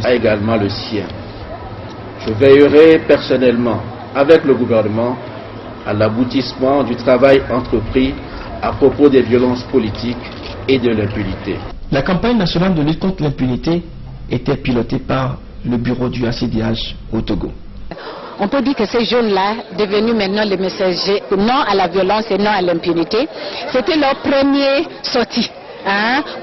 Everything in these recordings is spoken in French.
a également le sien. Je veillerai personnellement avec le gouvernement à l'aboutissement du travail entrepris à propos des violences politiques et de l'impunité. La campagne nationale de lutte contre l'impunité était pilotée par le bureau du ACDH au Togo. On peut dire que ces jeunes-là, devenus maintenant les messagers non à la violence et non à l'impunité, c'était leur première sortie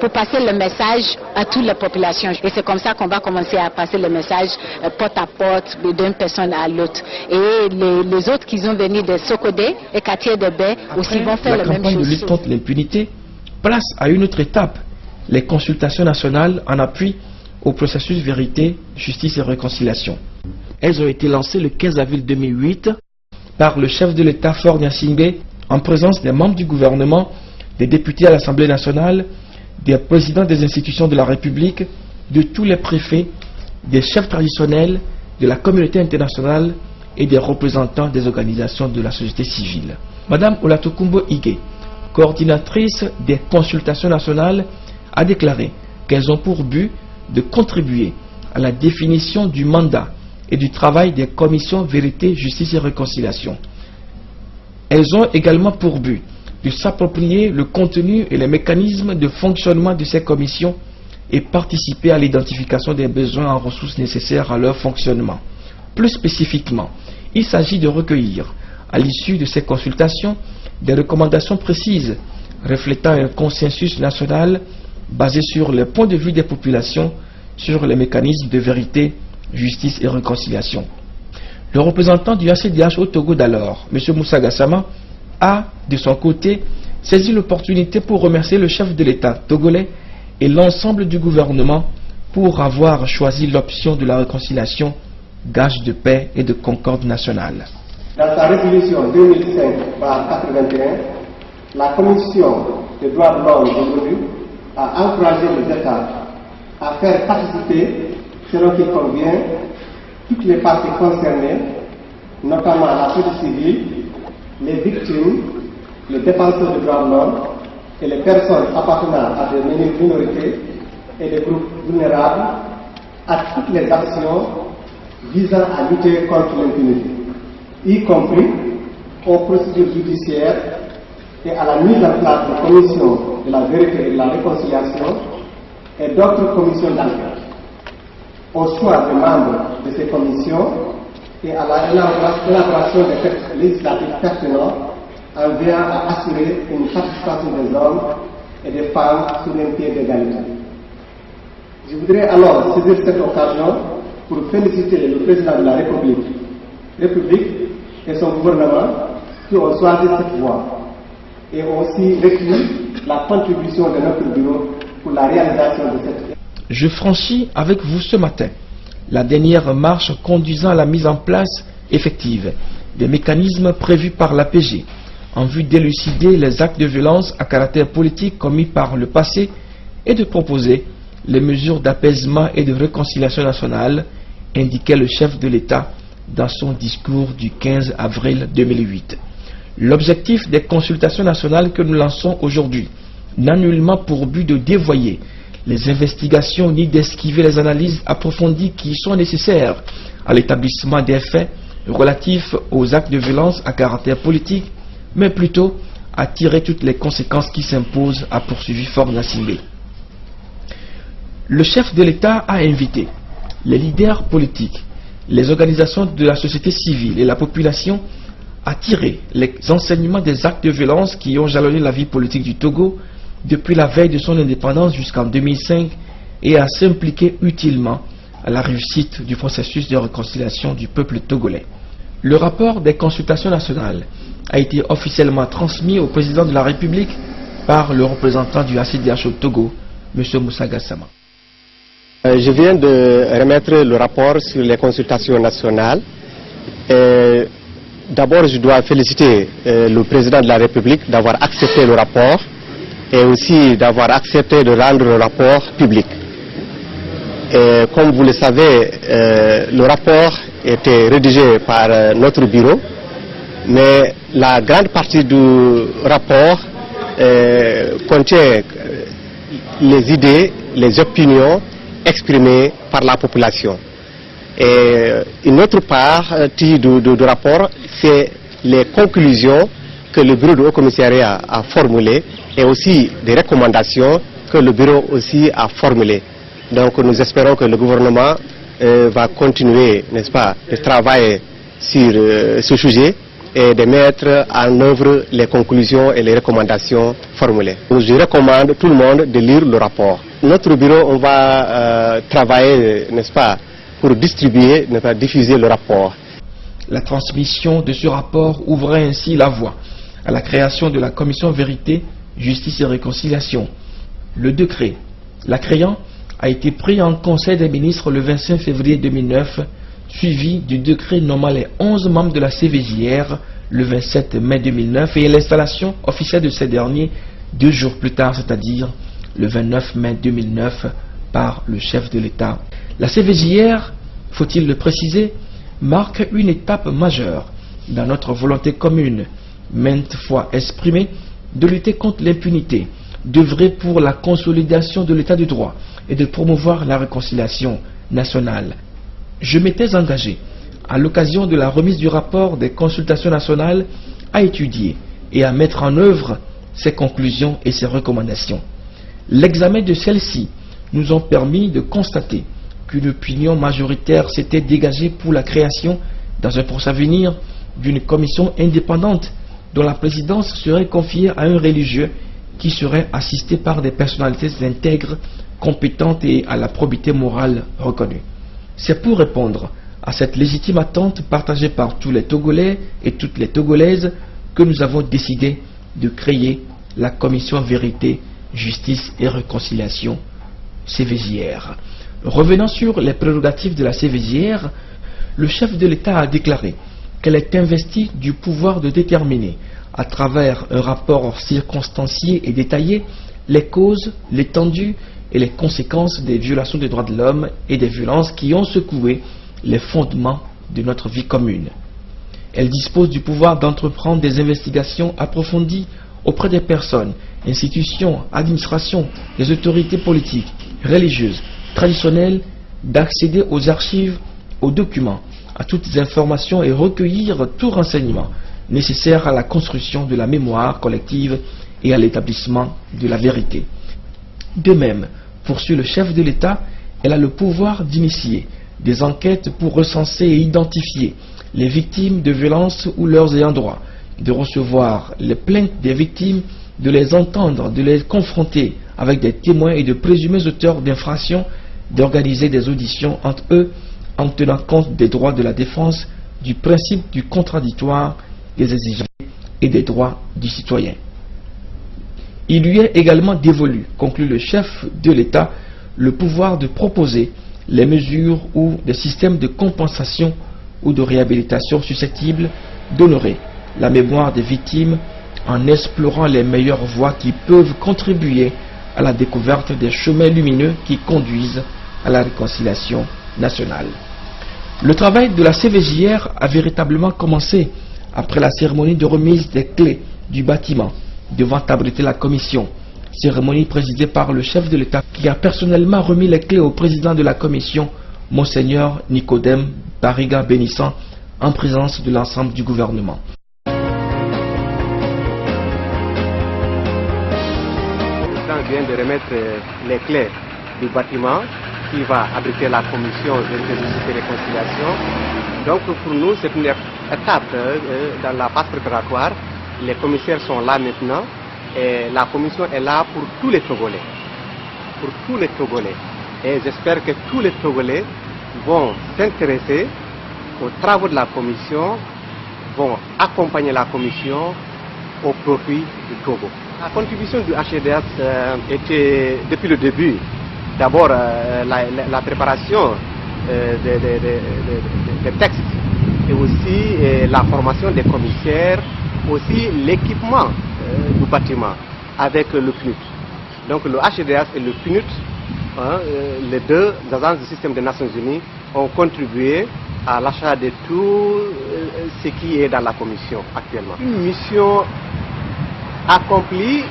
pour passer le message à toute la population. Et c'est comme ça qu'on va commencer à passer le message porte à porte d'une personne à l'autre. Et les autres qui sont venus de Sokodé et Quartier de Baie aussi vont faire la même chose. La campagne de lutte contre l'impunité place à une autre étape les consultations nationales en appui au processus vérité, justice et réconciliation. Elles ont été lancées le 15 avril 2008 par le chef de l'État Faure Gnassingbé en présence des membres du gouvernement, des députés à l'Assemblée nationale, des présidents des institutions de la République, de tous les préfets, des chefs traditionnels, de la communauté internationale et des représentants des organisations de la société civile. Madame Olatokumbo Ige, coordinatrice des consultations nationales, a déclaré qu'elles ont pour but de contribuer à la définition du mandat et du travail des commissions vérité, justice et réconciliation. Elles ont également pour but de s'approprier le contenu et les mécanismes de fonctionnement de ces commissions et participer à l'identification des besoins en ressources nécessaires à leur fonctionnement. Plus spécifiquement, il s'agit de recueillir, à l'issue de ces consultations, des recommandations précises reflétant un consensus national basé sur les points de vue des populations sur les mécanismes de vérité, justice et réconciliation. Le représentant du ACDH au Togo d'alors, M. Moussa Gassama, a, de son côté, saisi l'opportunité pour remercier le chef de l'État togolais et l'ensemble du gouvernement pour avoir choisi l'option de la réconciliation, gage de paix et de concorde nationale. Dans sa résolution 2005/81, la Commission des droits de l'homme de l'ONU a encouragé les États à faire participer, selon qu'il convient, toutes les parties concernées, notamment la société civile, les victimes, les défenseurs des droits de l'homme et les personnes appartenant à des minorités et des groupes vulnérables, à toutes les actions visant à lutter contre l'impunité, y compris aux procédures judiciaires et à la mise en place de commissions de la vérité et de la réconciliation et d'autres commissions d'enquête, au choix des membres de ces commissions et à l'élaboration des textes législatifs pertinents en veillant à assurer une participation des hommes et des femmes sur un pied d'égalité. Je voudrais alors saisir cette occasion pour féliciter le président de la République et son gouvernement qui ont choisi cette voie et ont aussi requis la contribution de notre bureau pour la réalisation de cette. Je franchis avec vous ce matin la dernière marche conduisant à la mise en place effective des mécanismes prévus par l'APG en vue d'élucider les actes de violence à caractère politique commis par le passé et de proposer les mesures d'apaisement et de réconciliation nationale, indiquait le chef de l'État dans son discours du 15 avril 2008. L'objectif des consultations nationales que nous lançons aujourd'hui n'a nullement pour but de dévoyer les investigations ni d'esquiver les analyses approfondies qui sont nécessaires à l'établissement des faits relatifs aux actes de violence à caractère politique, mais plutôt à tirer toutes les conséquences qui s'imposent, a poursuivi Faure Gnassingbé. Le chef de l'État a invité les leaders politiques, les organisations de la société civile et la population à tirer les enseignements des actes de violence qui ont jalonné la vie politique du Togo depuis la veille de son indépendance jusqu'en 2005 et à s'impliquer utilement à la réussite du processus de réconciliation du peuple togolais. Le rapport des consultations nationales a été officiellement transmis au président de la République par le représentant du ACDH au Togo, M. Moussa Gassama. Je viens de remettre le rapport sur les consultations nationales. D'abord, je dois féliciter le président de la République d'avoir accepté le rapport et aussi d'avoir accepté de rendre le rapport public. Et comme vous le savez, le rapport était rédigé par notre bureau, mais la grande partie du rapport contient les idées, les opinions exprimées par la population. Et une autre partie du rapport, c'est les conclusions que le bureau du Haut-Commissariat a formulées et aussi des recommandations que le bureau aussi a formulées. Donc nous espérons que le gouvernement va continuer, n'est-ce pas, de travailler sur ce sujet et de mettre en œuvre les conclusions et les recommandations formulées. Je recommande tout le monde de lire le rapport. Notre bureau, on va travailler, n'est-ce pas, pour distribuer, n'est-ce pas, diffuser le rapport. La transmission de ce rapport ouvrait ainsi la voie à la création de la commission Vérité, Justice et Réconciliation. Le décret la créant a été pris en Conseil des ministres le 25 février 2009, suivi du décret nommant les 11 membres de la CVJR le 27 mai 2009 et l'installation officielle de ces derniers 2 jours plus tard, c'est-à-dire le 29 mai 2009 par le chef de l'État. La CVJR, faut-il le préciser, marque une étape majeure dans notre volonté commune, maintes fois exprimée, de lutter contre l'impunité, d'œuvrer pour la consolidation de l'état de droit et de promouvoir la réconciliation nationale. Je m'étais engagé, à l'occasion de la remise du rapport des consultations nationales, à étudier et à mettre en œuvre ses conclusions et ses recommandations. L'examen de celles-ci nous ont permis de constater qu'une opinion majoritaire s'était dégagée pour la création, dans un proche avenir, d'une commission indépendante dont la présidence serait confiée à un religieux qui serait assisté par des personnalités intègres, compétentes et à la probité morale reconnue. C'est pour répondre à cette légitime attente partagée par tous les Togolais et toutes les Togolaises que nous avons décidé de créer la commission Vérité, Justice et Réconciliation, CVJR. Revenant sur les prérogatives de la CVJR, le chef de l'État a déclaré qu'elle est investie du pouvoir de déterminer, à travers un rapport circonstancié et détaillé, les causes, l'étendue et les conséquences des violations des droits de l'homme et des violences qui ont secoué les fondements de notre vie commune. Elle dispose du pouvoir d'entreprendre des investigations approfondies auprès des personnes, institutions, administrations, des autorités politiques, religieuses, traditionnelles, d'accéder aux archives, aux documents, à toutes les informations et recueillir tout renseignement nécessaire à la construction de la mémoire collective et à l'établissement de la vérité. De même, poursuit le chef de l'État, elle a le pouvoir d'initier des enquêtes pour recenser et identifier les victimes de violences ou leurs ayants droit, de recevoir les plaintes des victimes, de les entendre, de les confronter avec des témoins et de présumés auteurs d'infractions, d'organiser des auditions entre eux en tenant compte des droits de la défense, du principe du contradictoire, des exigences et des droits du citoyen. Il lui est également dévolu, conclut le chef de l'État, le pouvoir de proposer les mesures ou des systèmes de compensation ou de réhabilitation susceptibles d'honorer la mémoire des victimes en explorant les meilleures voies qui peuvent contribuer à la découverte des chemins lumineux qui conduisent à la réconciliation nationale. Le travail de la CVJR a véritablement commencé après la cérémonie de remise des clés du bâtiment devant abriter la commission, cérémonie présidée par le chef de l'État qui a personnellement remis les clés au président de la commission, Monseigneur Nicodème Bariga Bénissant, en présence de l'ensemble du gouvernement. Le président vient de remettre les clés du bâtiment qui va abriter la commission de justice et réconciliation. Donc pour nous, c'est une étape dans la phase préparatoire. Les commissaires sont là maintenant et la commission est là pour tous les Togolais. Pour tous les Togolais. Et j'espère que tous les Togolais vont s'intéresser aux travaux de la commission, vont accompagner la commission au profit du Togo. La contribution du HCDH était depuis le début. D'abord la préparation des textes et aussi la formation des commissaires, aussi l'équipement du bâtiment avec le PNUD. Donc le HCDH et le PNUD, les deux agences du système des Nations Unies, ont contribué à l'achat de tout ce qui est dans la commission actuellement. Une mission accomplie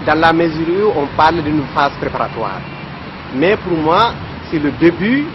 dans la mesure où on parle d'une phase préparatoire. Mais pour moi, c'est le début